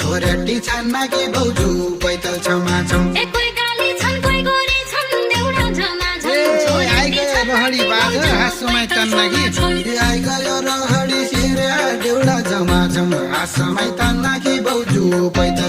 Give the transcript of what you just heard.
छोरेटी छन् कि भाउजू पैतल छमाछम रहडी बाज हाँसुमै तन्नाकी आइ गयो रहडी सिरे देउडा झमाझम हाँसमै तन्नाकी भाउजू पैतल